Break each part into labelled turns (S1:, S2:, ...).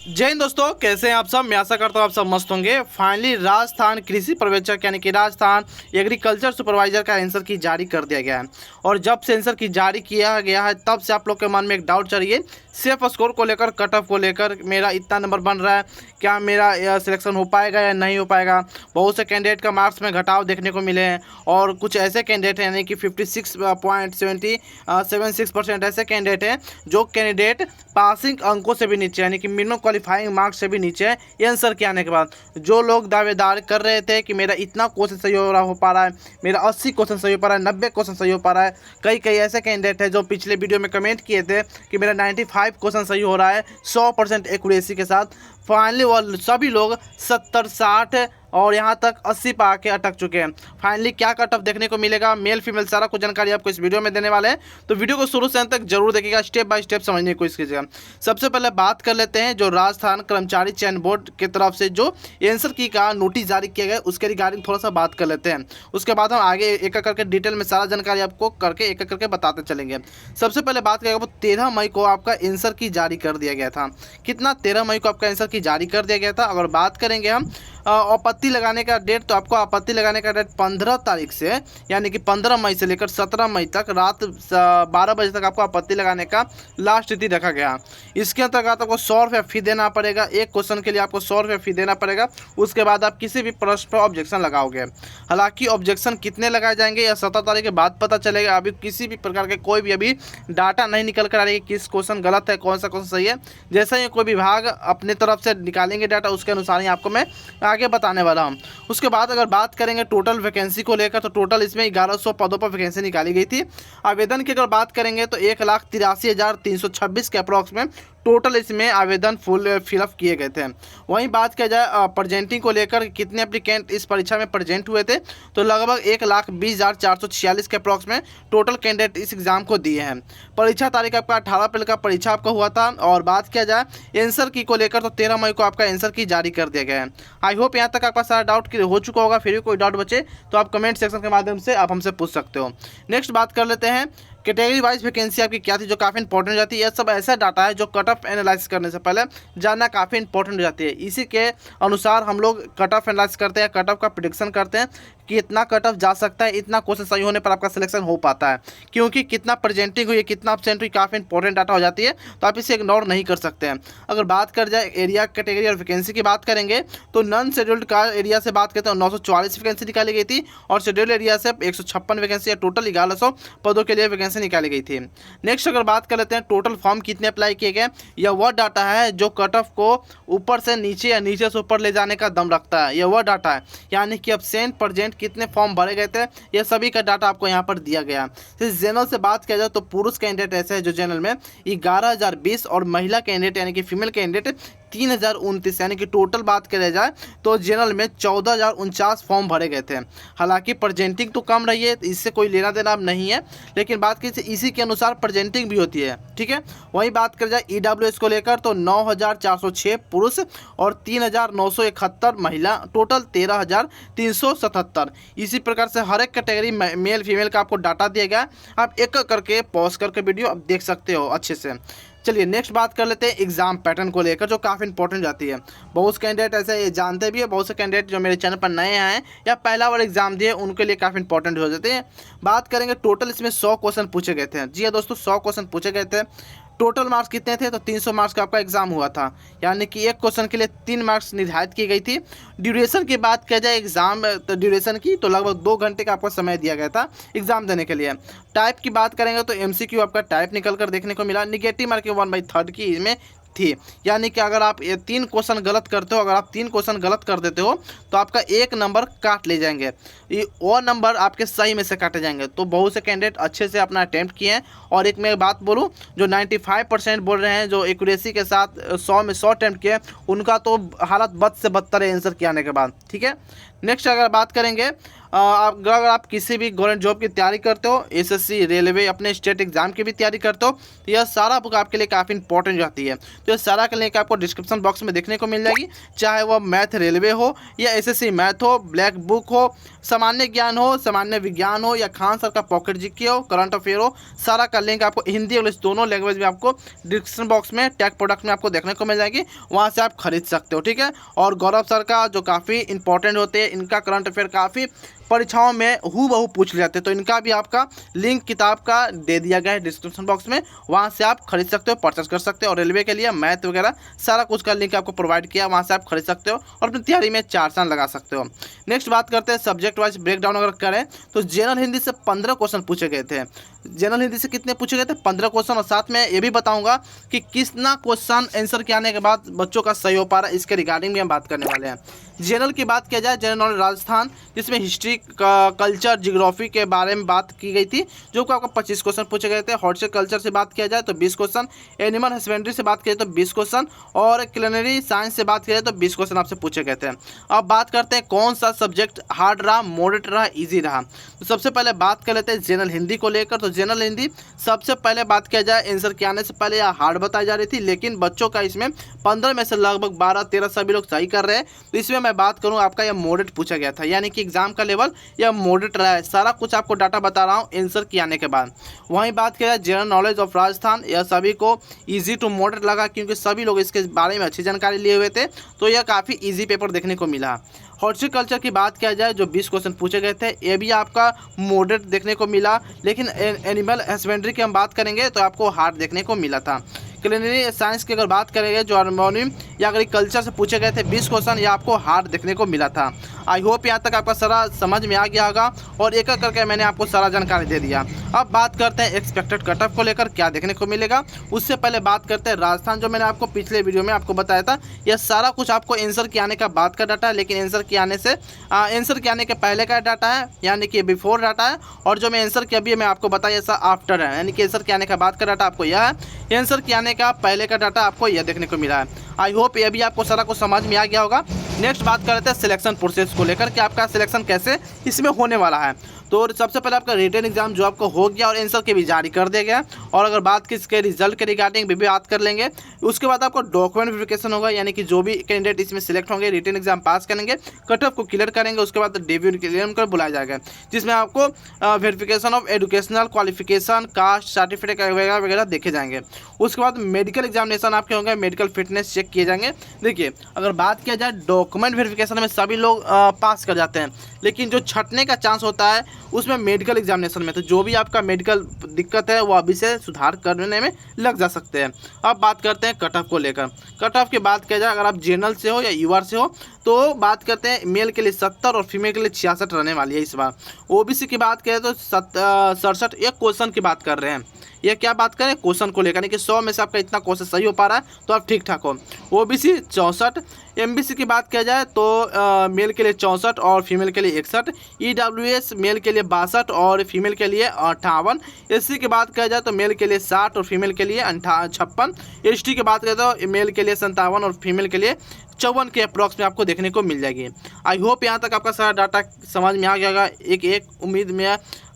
S1: जय हिंद दोस्तों, कैसे हैं आप सब। मैं आशा करता हूँ आप सब मस्त होंगे। फाइनली राजस्थान कृषि पर्यवेक्षक यानी कि राजस्थान एग्रीकल्चर सुपरवाइजर का आंसर की जारी कर दिया गया है। और जब से आंसर की जारी किया गया है तब से आप लोग के मन में एक डाउट चल रही है, सेफ स्कोर को लेकर, कट ऑफ को लेकर, मेरा इतना नंबर बन रहा है, क्या मेरा सिलेक्शन हो पाएगा या नहीं हो पाएगा। बहुत से कैंडिडेट का मार्क्स में घटाव देखने को मिले हैं और कुछ ऐसे कैंडिडेट हैं यानी कि 56.76% ऐसे कैंडिडेट हैं जो कैंडिडेट पासिंग अंकों से भी नीचे यानी कि मिनिमम क्वालिफाइंग मार्क्स से भी नीचे है। ये आंसर के आने के बाद जो लोग दावेदार कर रहे थे कि मेरा इतना क्वेश्चन सही हो पा रहा है, मेरा 80 क्वेश्चन सही हो पा रहा है, 90 क्वेश्चन सही हो पा रहा है। कई कई ऐसे कैंडिडेट हैं जो पिछले वीडियो में कमेंट किए थे कि मेरा 95 क्वेश्चन सही हो रहा है 100% एक्यूरेसी के साथ। फाइनली वो सभी लोग 70, 60 और यहाँ तक 80 पर आके अटक चुके हैं। फाइनली क्या कट ऑफ देखने को मिलेगा, मेल फीमेल सारा कुछ जानकारी आपको इस वीडियो में देने वाले हैं, तो वीडियो को शुरू से अंत तक जरूर देखिएगा, स्टेप बाय स्टेप समझने की कोशिश कीजिएगा। सबसे पहले बात कर लेते हैं जो राजस्थान कर्मचारी चयन बोर्ड की तरफ से जो आंसर की का नोटिस जारी किया गया उसके रिगार्डिंग थोड़ा सा बात कर लेते हैं। उसके बाद हम आगे एक एक करके डिटेल में सारा जानकारी आपको करके एक एक करके बताते चलेंगे। सबसे पहले बात करेंगे, 13 मई को आपका आंसर की जारी कर दिया गया था। कितना, 13 मई को आपका आंसर की जारी कर दिया गया था। अगर बात करेंगे हम आपत्ति लगाने का डेट, तो आपको आपत्ति लगाने का डेट 15 तारीख से यानी कि 15 मई से लेकर 17 मई तक रात 12 बजे तक आपको आपत्ति लगाने का लास्ट तिथि रखा गया। इसके अंतर्गत आपको 100 रुपये फी देना पड़ेगा। एक क्वेश्चन के लिए आपको 100 रुपये फी देना पड़ेगा। उसके बाद आप किसी भी प्रश्न पर ऑब्जेक्शन लगाओगे। हालांकि ऑब्जेक्शन कितने लगाए जाएंगे या 17 तारीख के बाद पता चलेगा। अभी किसी भी प्रकार के कोई भी अभी डाटा नहीं निकल कर आ रही है किस क्वेश्चन गलत है, कौन सा क्वेश्चन सही है। जैसा ही कोई विभाग अपने तरफ से निकालेंगे डाटा, उसके अनुसार ही आपको मैं आगे बताने वाला हूँ। उसके बाद अगर बात करेंगे टोटल वैकेंसी को लेकर, तो टोटल इसमें 1100 पदों पर वैकेंसी निकाली गई थी। आवेदन की अगर बात करेंगे तो 1,83,326 के अप्रॉक्स में टोटल इसमें आवेदन फिलअप किए गए थे। वहीं बात किया जाए प्रेजेंटिंग को लेकर, कितने एप्लीकेंट इस परीक्षा में प्रेजेंट हुए थे, तो लगभग 1,20,446 के अप्रॉक्स में टोटल कैंडिडेट इस एग्ज़ाम को दिए हैं। परीक्षा तारीख आपका 18 अप्रैल का परीक्षा आपका हुआ था। और बात किया जाए आंसर की को लेकर, तो 13 मई को आपका आंसर की जारी कर दिया गया है। आई होप यहाँ तक आपका सारा डाउट क्लियर हो चुका होगा। फिर भी कोई डाउट बचे तो आप कमेंट सेक्शन के माध्यम से आप हमसे पूछ सकते हो। नेक्स्ट बात कर लेते हैं, कैटेगरी वाइज वैकेंसी आपकी क्या थी जो काफ़ी इंपॉर्टेंट हो जाती है। यह सब ऐसा डाटा है जो कट ऑफ एनालाइज करने से पहले जानना काफ़ी इंपॉर्टेंट हो जाती है। इसी के अनुसार हम लोग कट ऑफ एनालाइज करते हैं, कट ऑफ का प्रेडिक्शन करते हैं कि इतना कट ऑफ जा सकता है, इतना क्वेश्चन सही होने पर आपका सिलेक्शन हो पाता है। क्योंकि कितना प्रेजेंटिंग हुई है, कितना एब्सेंट हुई, काफ़ी इंपॉर्टेंट डाटा हो जाती है, तो आप इसे इग्नोर नहीं कर सकते हैं। अगर बात कर जाए एरिया कैटेगरी और वैकेंसी की बात करेंगे, तो नॉन शेड्यूल्ड का एरिया से बात करते हैं 944 वैकेंसी निकाली गई थी और शेड्यूल्ड एरिया से 156 वैकेंसी या टोटल 1100 पदों के लिए वैकेंसी निकाली गई थी। नेक्स्ट अगर बात कर लेते हैं टोटल फॉर्म कितने अप्लाई किए गए, यह वह डाटा है जो कट ऑफ को ऊपर से नीचे या नीचे से ऊपर ले जाने का दम रखता है। यह वह डाटा है यानी कि एब्सेंट प्रेजेंट कितने फॉर्म भरे गए थे, यह सभी का डाटा आपको यहाँ पर दिया गया। जनरल से बात किया जाए तो पुरुष कैंडिडेट ऐसे है जो जनरल में 11,020 और महिला कैंडिडेट यानी कि फीमेल कैंडिडेट 3,029 यानी कि टोटल बात करें जाए तो जनरल में 14,049 फॉर्म भरे गए थे। हालांकि प्रेजेंटिंग तो कम रही है, इससे कोई लेना देना नहीं है, लेकिन बात की इसी के अनुसार प्रेजेंटिंग भी होती है, ठीक है। वहीं बात करें जाए ईडब्ल्यूएस को लेकर, तो 9,406 पुरुष और 3,971 महिला, टोटल 13,377। इसी प्रकार से हर एक कैटेगरी मेल फीमेल का आपको डाटा दिया गया। आप एक करके पॉज करके वीडियो आप देख सकते हो अच्छे से। चलिए नेक्स्ट बात कर लेते हैं एग्जाम पैटर्न को लेकर, जो काफ़ी इंपॉर्टेंट जाती है। बहुत से कैंडिडेट ऐसे जानते भी है, बहुत से कैंडिडेट जो मेरे चैनल पर नए आए या पहला बार एग्जाम दिए उनके लिए काफ़ी इंपॉर्टेंट हो जाते हैं। बात करेंगे टोटल इसमें 100 क्वेश्चन पूछे गए थे। जी हाँ दोस्तों, 100 क्वेश्चन पूछे गए थे। टोटल मार्क्स कितने थे, तो 300 मार्क्स का आपका एग्जाम हुआ था, यानी कि एक क्वेश्चन के लिए 3 मार्क्स निर्धारित की गई थी। ड्यूरेशन की बात किया जाए एग्जाम तो ड्यूरेशन की, तो लगभग 2 घंटे का आपको समय दिया गया था एग्जाम देने के लिए। टाइप की बात करेंगे तो एमसीक्यू आपका टाइप निकल कर देखने को मिला। निगेटिव मार्किंग 1/3 की इसमें थी, यानी कि अगर आप ये 3 क्वेश्चन गलत करते हो, अगर आप 3 क्वेश्चन गलत कर देते हो तो आपका 1 नंबर काट ले जाएंगे, ये और नंबर आपके सही में से काटे जाएंगे। तो बहुत से कैंडिडेट अच्छे से अपना अटैम्प्ट किए हैं। और एक मैं बात बोलूं, जो 95% बोल रहे हैं जो एक्यूरेसी के साथ 100 में 100 अटैम्प्ट किए, उनका तो हालत बद से बदतर है आंसर के आने के बाद, ठीक है। नेक्स्ट अगर बात करेंगे अगर आप किसी भी गवर्नमेंट जॉब की तैयारी करते हो, एसएससी, रेलवे, अपने स्टेट एग्जाम की भी तैयारी करते हो, तो यह सारा बुक आपके लिए काफ़ी इंपॉर्टेंट रहती है। तो यह सारा का लिंक आपको डिस्क्रिप्शन बॉक्स में देखने को मिल जाएगी, चाहे वह मैथ रेलवे हो या एसएससी मैथ हो, ब्लैक बुक हो, सामान्य ज्ञान हो, सामान्य विज्ञान हो, या खान सर का पॉकेट जीके हो, करंट अफेयर हो, सारा का लिंक आपको हिंदी इंग्लिश दोनों लैंग्वेज में आपको डिस्क्रिप्शन बॉक्स में टैग प्रोडक्ट में आपको देखने को मिल जाएगी, वहाँ से आप खरीद सकते हो, ठीक है। और गौरव सर का जो काफ़ी इंपॉर्टेंट होते हैं, इनका करंट अफेयर काफ़ी परीक्षाओं में हूबहू पूछ जाते हैं, तो इनका भी आपका लिंक किताब का दे दिया गया है डिस्क्रिप्शन बॉक्स में, वहाँ से आप खरीद सकते हो, परचेस कर सकते हो। और रेलवे के लिए मैथ वगैरह सारा कुछ का लिंक आपको प्रोवाइड किया, वहाँ से आप खरीद सकते हो और अपनी तैयारी में 4 चांद लगा सकते हो। नेक्स्ट बात करते हैं सब्जेक्ट वाइज ब्रेकडाउन अगर करें तो जनरल हिंदी से 15 क्वेश्चन पूछे गए थे। जनरल हिंदी से कितने पूछे गए थे? 15 क्वेश्चन। और साथ में ये भी बताऊंगा कि कितना क्वेश्चन आंसर के आने के बाद बच्चों का सही हो पा रहा है, इसके रिगार्डिंग भी हम बात करने वाले हैं। जनरल की बात किया जाए, जनरल नॉलेज राजस्थान, जिसमें हिस्ट्री, कल्चर, जियोग्राफी के बारे में बात की गई थी, जो कि आपको 25 क्वेश्चन पूछे गए थे। हॉर्टिकल्चर से बात किया जाए तो 20 क्वेश्चन, एनिमल हस्बेंड्री से बात किया जाए तो 20 क्वेश्चन, और क्लिनरी साइंस से बात किया जाए तो 20 क्वेश्चन आपसे पूछे गए थे। अब बात करते हैं कौन सा सब्जेक्ट हार्ड रहा, मॉडरेट रहा, ईजी रहा। तो सबसे पहले बात कर लेते हैं जनरल हिंदी को लेकर। तो जनरल हिंदी सबसे पहले बात किया जाए, आंसर के आने से पहले यह हार्ड बताई जा रही थी, लेकिन बच्चों का इसमें 15 में से लगभग 12-13 सभी लोग सही कर रहे हैं। तो इसमें मैं बात करूं, आपका यह मॉडरेट पूछा गया था, यानी कि एग्जाम का लेवल यह मॉडरेट रहा है। सारा कुछ आपको डाटा बता रहा हूं आंसर के आने के बाद। वहीं बात किया जाए जनरल नॉलेज ऑफ राजस्थान, यह सभी को ईजी टू मॉडरेट लगा, क्योंकि सभी लोग इसके बारे में अच्छी जानकारी लिए हुए थे, तो यह काफ़ी ईजी पेपर देखने को मिला। हॉर्टिकल्चर की बात किया जाए, जो 20 क्वेश्चन पूछे गए थे, ये भी आपका मॉडरेट देखने को मिला, लेकिन एनिमल हस्बेंड्री की हम बात करेंगे तो आपको हार्ड देखने को मिला था। क्लिनरी साइंस की अगर बात करेंगे, जो हार्मोनियम या एग्रीकल्चर से पूछे गए थे 20 क्वेश्चन, ये आपको हार्ड देखने को मिला था। आई होप यहाँ तक आपका सारा समझ में आ गया होगा, और एक एक करके मैंने आपको सारा जानकारी दे दिया। अब बात करते हैं एक्सपेक्टेड कट ऑफ को लेकर क्या देखने को मिलेगा। उससे पहले बात करते हैं राजस्थान, जो मैंने आपको पिछले वीडियो में आपको बताया था, यह सारा कुछ आपको आंसर के आने का बाद का डाटा है, लेकिन आंसर के आने से आंसर के आने के पहले का डाटा है, यानी कि बिफोर डाटा है, और जो मैं आंसर के अभी मैं आपको बताया ऐसा आफ्टर है, यानी कि आंसर के आने का बाद का डाटा आपको यह है, आंसर के आने का पहले का डाटा आपको यह देखने को मिला है। आई होप ये भी आपको सारा कुछ समझ में आ गया होगा। नेक्स्ट बात कर लेते हैं सिलेक्शन प्रोसेस को लेकर कि आपका सिलेक्शन कैसे इसमें होने वाला है। तो सबसे पहले आपका रिटन एग्जाम जो आपको हो गया और आंसर के भी जारी कर दिया गया, और अगर बात की इसके रिजल्ट के रिगार्डिंग भी बात कर लेंगे। उसके बाद आपको डॉक्यूमेंट वेरिफिकेशन होगा, यानी कि जो भी कैंडिडेट इसमें सिलेक्ट होंगे, रिटन एग्जाम पास करेंगे, कट ऑफ को क्लियर करेंगे, उसके बाद डेब्यू क्लियर कर बुलाया जाएगा, जिसमें आपको verification of educational qualification, caste certificate वगैरह वगैरह देखे जाएंगे। उसके बाद मेडिकल एग्जामिनेशन आपके होंगे, मेडिकल फिटनेस चेक किए जाएंगे। देखिए, अगर बात किया जाए डॉक्यूमेंट वेरिफिकेशन में सभी लोग पास कर जाते हैं, लेकिन जो छटने का चांस होता है उसमें मेडिकल एग्जामिनेशन में, तो जो भी आपका मेडिकल दिक्कत है वो अभी से सुधार करने में लग जा सकते हैं। अब बात करते हैं कट ऑफ को लेकर। कट ऑफ की बात किया जाए, अगर आप जनरल से हो या यूआर से हो, तो बात करते हैं मेल के लिए 70 और फीमेल के लिए 66 रहने वाली है इस बार। ओबीसी की बात करें तो 67, एक क्वेश्चन की बात कर रहे हैं, ये क्या बात करें क्वेश्चन को लेकर, कि 100 में से आपका इतना क्वेश्चन सही हो पा रहा है तो आप ठीक ठाक हो। ओबीसी 64, एमबीसी की बात किया जाए तो मेल के लिए 64 और फीमेल के लिए 61, ईडब्ल्यूएस मेल के लिए 62 और फीमेल के लिए 58, एससी की बात किया जाए तो मेल के लिए 60 और फीमेल के लिए 56, एसटी की बात करें तो मेल के लिए 57 और फीमेल के लिए 54 के अप्रॉक्स में आपको देखने को मिल जाएगी। आई होप यहाँ तक आपका सारा डाटा समझ में आ गया होगा। एक उम्मीद में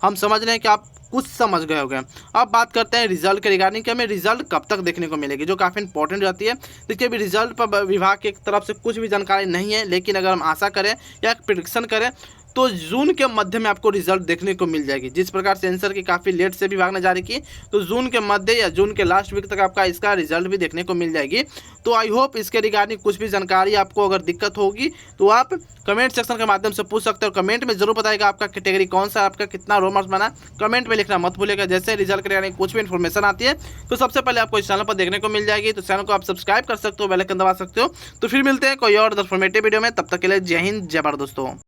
S1: हम समझ रहे हैं कि आप कुछ समझ गए होंगे। अब बात करते हैं रिजल्ट के रिगार्डिंग कि हमें रिजल्ट कब तक देखने को मिलेगी, जो काफ़ी इंपॉर्टेंट रहती है। देखिए, अभी रिजल्ट पर विभाग की तरफ से कुछ भी जानकारी नहीं है, लेकिन अगर हम आशा करें या प्रेडिक्शन करें तो जून के मध्य में आपको रिजल्ट देखने को मिल जाएगी। जिस प्रकार से आंसर की काफ़ी लेट से विभाग ने जारी की, तो जून के मध्य या जून के लास्ट वीक तक आपका इसका रिजल्ट भी देखने को मिल जाएगी। तो आई होप इसके रिगार्डिंग कुछ भी जानकारी आपको अगर दिक्कत होगी तो आप कमेंट सेक्शन के माध्यम से पूछ सकते हो। कमेंट में जरूर बताएगा आपका कैटेगरी कौन सा, आपका कितना रोल मार्क्स बना, कमेंट में लिखना मत भूलिएगा। जैसे रिजल्ट के रिगार्डिंग कुछ भी इन्फॉर्मेशन आती है तो सबसे पहले आपको इस चैनल पर देखने को मिल जाएगी। तो चैनल को आप सब्सक्राइब कर सकते हो, बेल आइकन दबा सकते हो। तो फिर मिलते हैं कोई और इन्फॉर्मेटिव वीडियो में, तब तक के लिए जय हिंद, जय भारत दोस्तों।